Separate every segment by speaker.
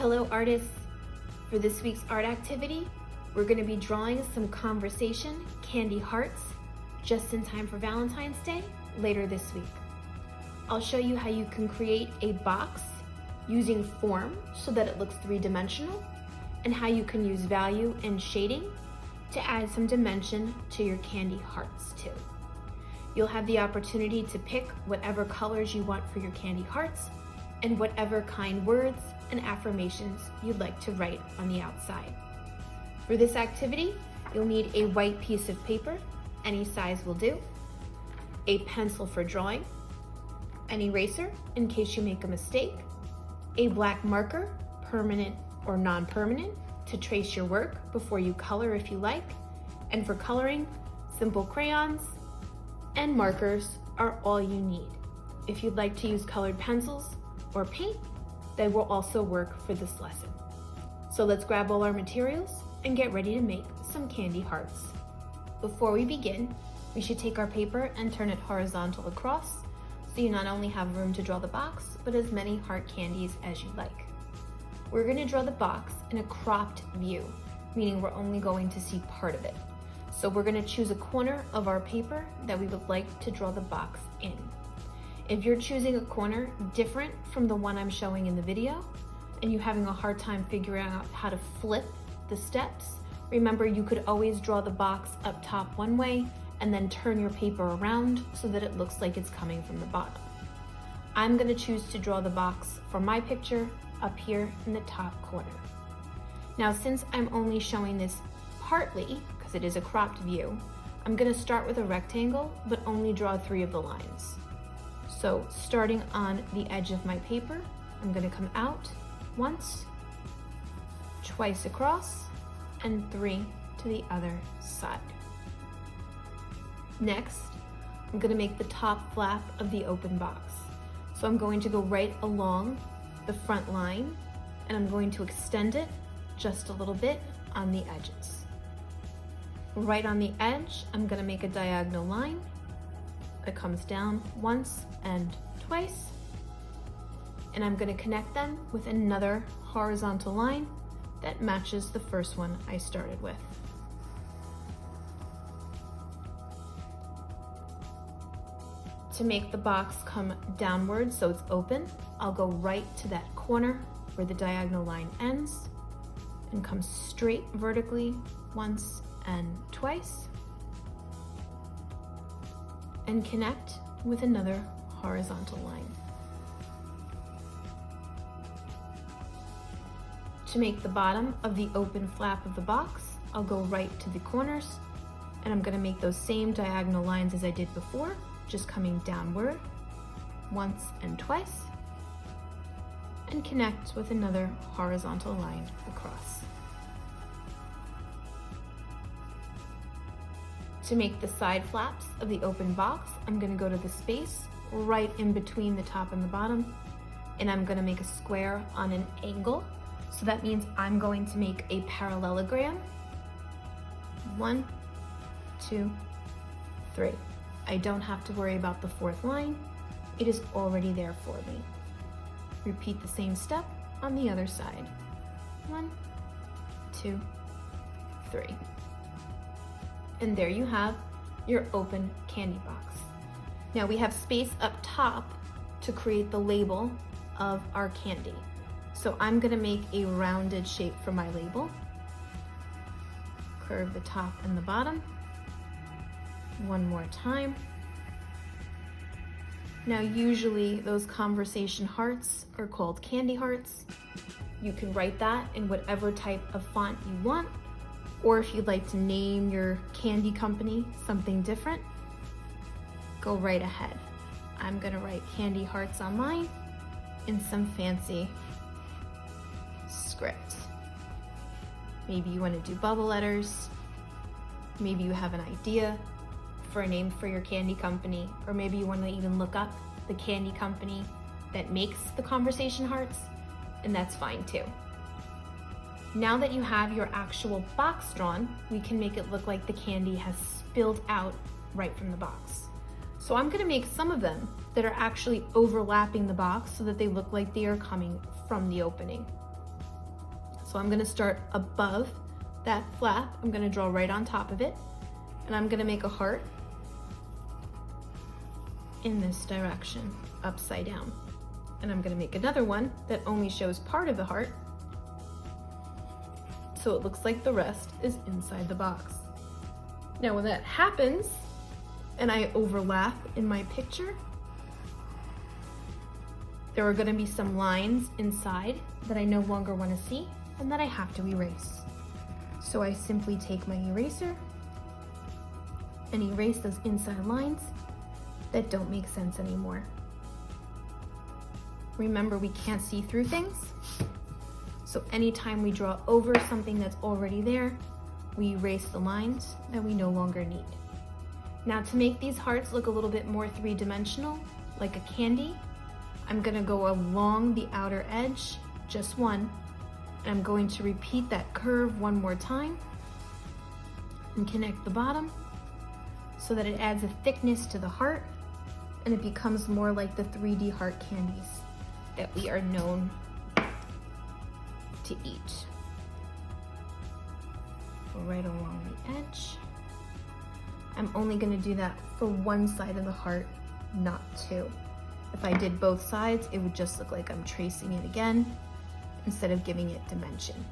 Speaker 1: Hello artists! For this week's art activity, we're going to be drawing some conversation candy hearts just in time for Valentine's Day later this week. I'll show you how you can create a box using form so that it looks three-dimensional, and how you can use value and shading to add some dimension to your candy hearts too. You'll have the opportunity to pick whatever colors you want for your candy hearts and whatever kind words and affirmations you'd like to write on the outside. For this activity, you'll need a white piece of paper, any size will do, a pencil for drawing, an eraser in case you make a mistake, a black marker, permanent or non-permanent, to trace your work before you color if you like, and for coloring, simple crayons and markers are all you need. If you'd like to use colored pencils or paint, they will also work for this lesson. So let's grab all our materials and get ready to make some candy hearts. Before we begin, we should take our paper and turn it horizontal across so you not only have room to draw the box, but as many heart candies as you like. We're going to draw the box in a cropped view, meaning we're only going to see part of it. So we're going to choose a corner of our paper that we would like to draw the box in. If you're choosing a corner different from the one I'm showing in the video, and you're having a hard time figuring out how to flip the steps, remember you could always draw the box up top one way and then turn your paper around so that it looks like it's coming from the bottom. I'm going to choose to draw the box for my picture up here in the top corner. Now, since I'm only showing this partly, because it is a cropped view, I'm going to start with a rectangle, but only draw 3 of the lines. So starting on the edge of my paper, I'm going to come out once, twice across, and 3 to the other side. Next, I'm going to make the top flap of the open box. So I'm going to go right along the front line, and I'm going to extend it just a little bit on the edges. Right on the edge, I'm going to make a diagonal line that comes down once and twice, and I'm going to connect them with another horizontal line that matches the first one I started with. To make the box come downward so it's open, I'll go right to that corner where the diagonal line ends and come straight vertically once and twice, and connect with another horizontal line. To make the bottom of the open flap of the box, I'll go right to the corners, and I'm going to make those same diagonal lines as I did before, just coming downward once and twice, and connect with another horizontal line across. To make the side flaps of the open box, I'm going to go to the space right in between the top and the bottom, and I'm going to make a square on an angle. So that means I'm going to make a parallelogram. 1, 2, 3. I don't have to worry about the 4th line. It is already there for me. Repeat the same step on the other side. 1, 2, 3. And there you have your open candy box. Now we have space up top to create the label of our candy. So I'm going to make a rounded shape for my label. Curve the top and the bottom. One more time. Now usually those conversation hearts are called candy hearts. You can write that in whatever type of font you want, or if you'd like to name your candy company something different, go right ahead. I'm gonna write candy hearts on mine in some fancy script. Maybe you want to do bubble letters. Maybe you have an idea for a name for your candy company, or maybe you want to even look up the candy company that makes the conversation hearts, and that's fine too. Now that you have your actual box drawn, we can make it look like the candy has spilled out right from the box. So I'm gonna make some of them that are actually overlapping the box so that they look like they are coming from the opening. So I'm gonna start above that flap. I'm gonna draw right on top of it, and I'm gonna make a heart in this direction, upside down. And I'm gonna make another one that only shows part of the heart, so it looks like the rest is inside the box. Now when that happens, and I overlap in my picture, there are gonna be some lines inside that I no longer wanna see and that I have to erase. So I simply take my eraser and erase those inside lines that don't make sense anymore. Remember, we can't see through things. So anytime we draw over something that's already there, we erase the lines that we no longer need. Now to make these hearts look a little bit more three-dimensional, like a candy, I'm gonna go along the outer edge, just one, and I'm going to repeat that curve one more time and connect the bottom so that it adds a thickness to the heart and it becomes more like the 3D heart candies that we are known to eat. Go right along the edge. I'm only gonna do that for one side of the heart, not two. If I did both sides, it would just look like I'm tracing it again instead of giving it dimension.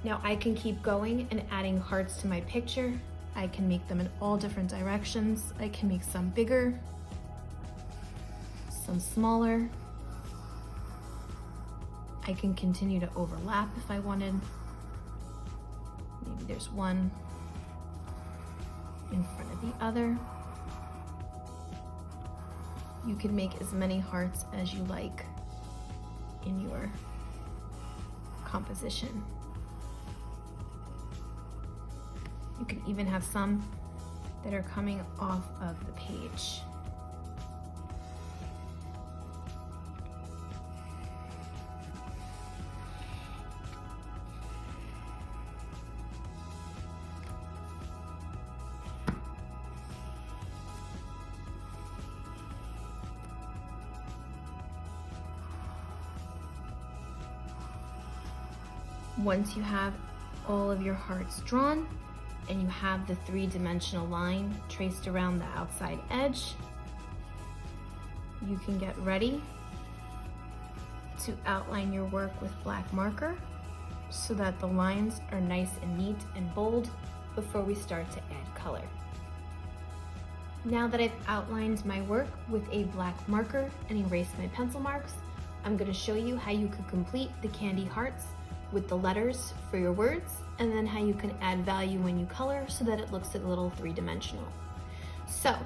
Speaker 1: Now I can keep going and adding hearts to my picture. I can make them in all different directions. I can make some bigger, some smaller. I can continue to overlap if I wanted. Maybe there's one in front of the other. You can make as many hearts as you like in your composition. You can even have some that are coming off of the page. Once you have all of your hearts drawn and you have the three-dimensional line traced around the outside edge, you can get ready to outline your work with black marker so that the lines are nice and neat and bold before we start to add color. Now that I've outlined my work with a black marker and erased my pencil marks, I'm going to show you how you could complete the candy hearts with the letters for your words, and then how you can add value when you color so that it looks a little three-dimensional. So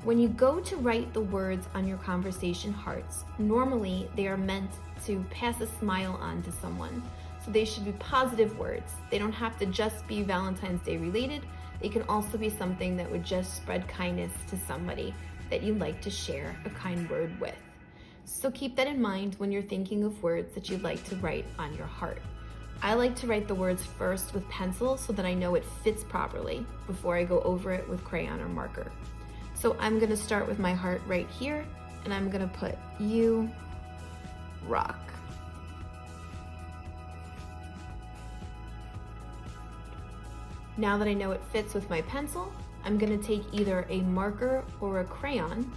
Speaker 1: when you go to write the words on your conversation hearts, normally they are meant to pass a smile on to someone. So they should be positive words. They don't have to just be Valentine's Day related. They can also be something that would just spread kindness to somebody that you like to share a kind word with. So keep that in mind when you're thinking of words that you'd like to write on your heart. I like to write the words first with pencil so that I know it fits properly before I go over it with crayon or marker. So I'm gonna start with my heart right here, and I'm gonna put "You rock." Now that I know it fits with my pencil, I'm gonna take either a marker or a crayon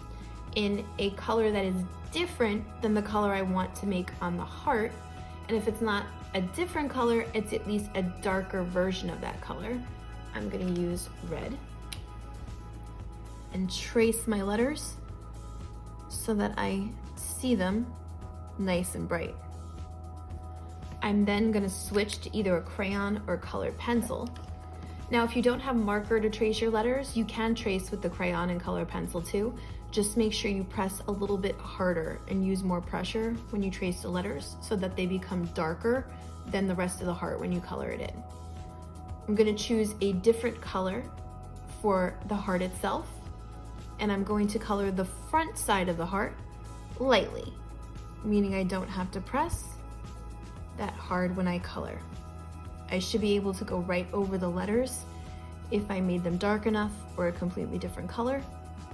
Speaker 1: in a color that is different than the color I want to make on the heart. And if it's not a different color, it's at least a darker version of that color. I'm gonna use red and trace my letters so that I see them nice and bright. I'm then gonna switch to either a crayon or colored pencil. Now, if you don't have marker to trace your letters, you can trace with the crayon and color pencil too. Just make sure you press a little bit harder and use more pressure when you trace the letters so that they become darker than the rest of the heart when you color it in. I'm gonna choose a different color for the heart itself, and I'm going to color the front side of the heart lightly, meaning I don't have to press that hard when I color. I should be able to go right over the letters if I made them dark enough or a completely different color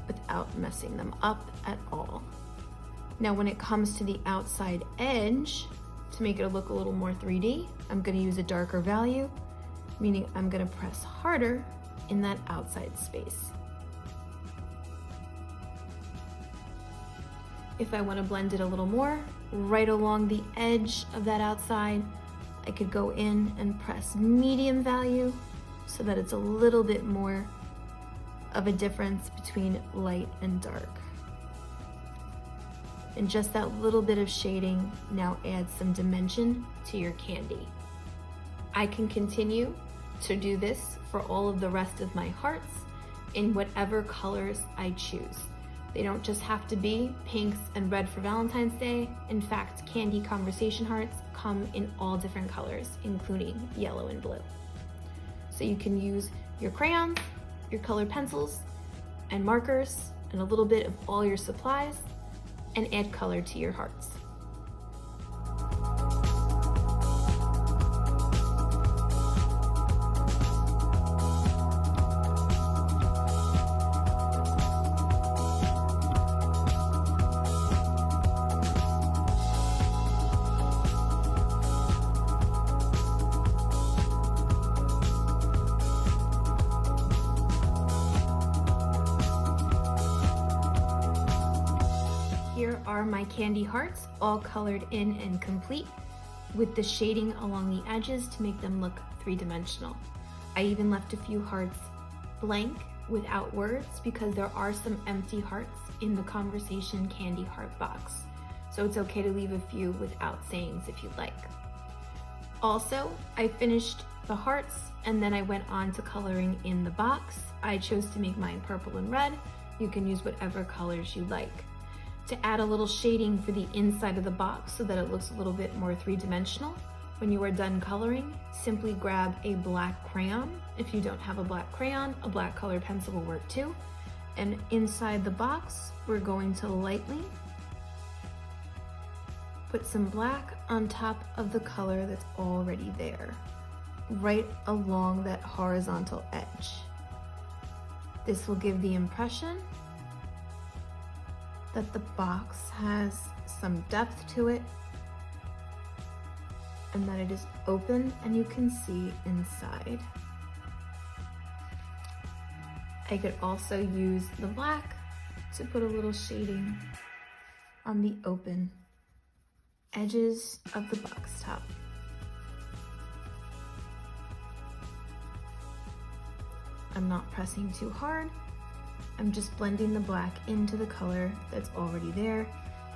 Speaker 1: without messing them up at all. Now, when it comes to the outside edge To make it look a little more 3D, I'm going to use a darker value, meaning I'm going to press harder in that outside space. If I want to blend it a little more, right along the edge of that outside, I could go in and press medium value so that it's a little bit more of a difference between light and dark. And just that little bit of shading now adds some dimension to your candy. I can continue to do this for all of the rest of my hearts in whatever colors I choose. They don't just have to be pinks and red for Valentine's Day. In fact, candy conversation hearts come in all different colors, including yellow and blue. So you can use your crayons, your colored pencils, and markers, and a little bit of all your supplies, and add color to your hearts. Here are my candy hearts, all colored in and complete, with the shading along the edges to make them look three-dimensional. I even left a few hearts blank without words because there are some empty hearts in the conversation candy heart box. So it's okay to leave a few without sayings if you'd like. Also, I finished the hearts and then I went on to coloring in the box. I chose to make mine purple and red. You can use whatever colors you like. To add a little shading for the inside of the box so that it looks a little bit more three-dimensional, when you are done coloring, simply grab a black crayon. If you don't have a black crayon, a black colored pencil will work too. And inside the box, we're going to lightly put some black on top of the color that's already there, right along that horizontal edge. This will give the impression that the box has some depth to it and that it is open and you can see inside. I could also use the black to put a little shading on the open edges of the box top. I'm not pressing too hard. I'm just blending the black into the color that's already there,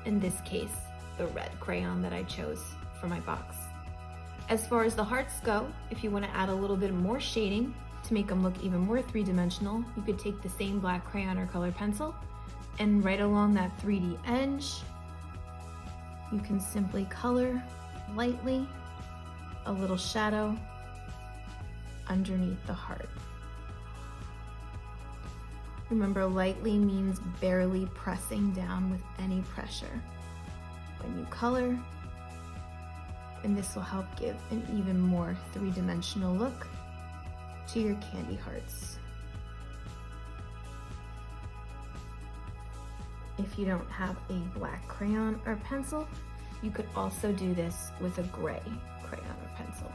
Speaker 1: in this case, the red crayon that I chose for my box. As far as the hearts go, if you want to add a little bit more shading to make them look even more three-dimensional, you could take the same black crayon or colored pencil, and right along that 3D edge, you can simply color lightly a little shadow underneath the heart. Remember, lightly means barely pressing down with any pressure when you color, and this will help give an even more three-dimensional look to your candy hearts. If you don't have a black crayon or pencil, you could also do this with a gray crayon or pencil.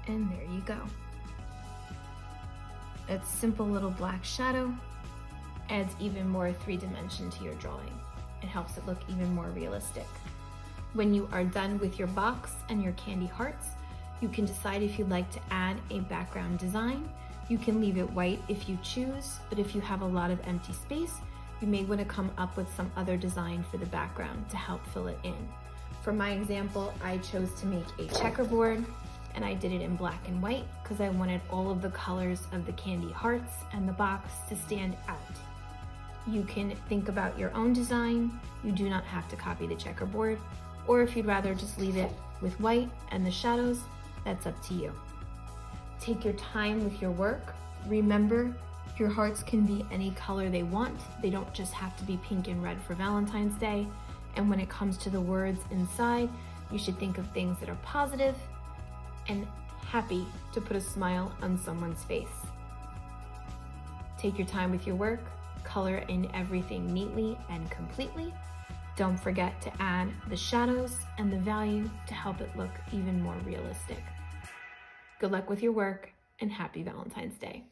Speaker 1: And there you go. That simple little black shadow adds even more three-dimension to your drawing. It helps it look even more realistic. When you are done with your box and your candy hearts, you can decide if you'd like to add a background design. You can leave it white if you choose, but if you have a lot of empty space, you may want to come up with some other design for the background to help fill it in. For my example, I chose to make a checkerboard, and I did it in black and white because I wanted all of the colors of the candy hearts and the box to stand out. You can think about your own design. You do not have to copy the checkerboard, or if you'd rather just leave it with white and the shadows, that's up to you. Take your time with your work. Remember, your hearts can be any color they want. They don't just have to be pink and red for Valentine's Day. And when it comes to the words inside, you should think of things that are positive and happy to put a smile on someone's face. Take your time with your work, color in everything neatly and completely. Don't forget to add the shadows and the value to help it look even more realistic. Good luck with your work and happy Valentine's Day.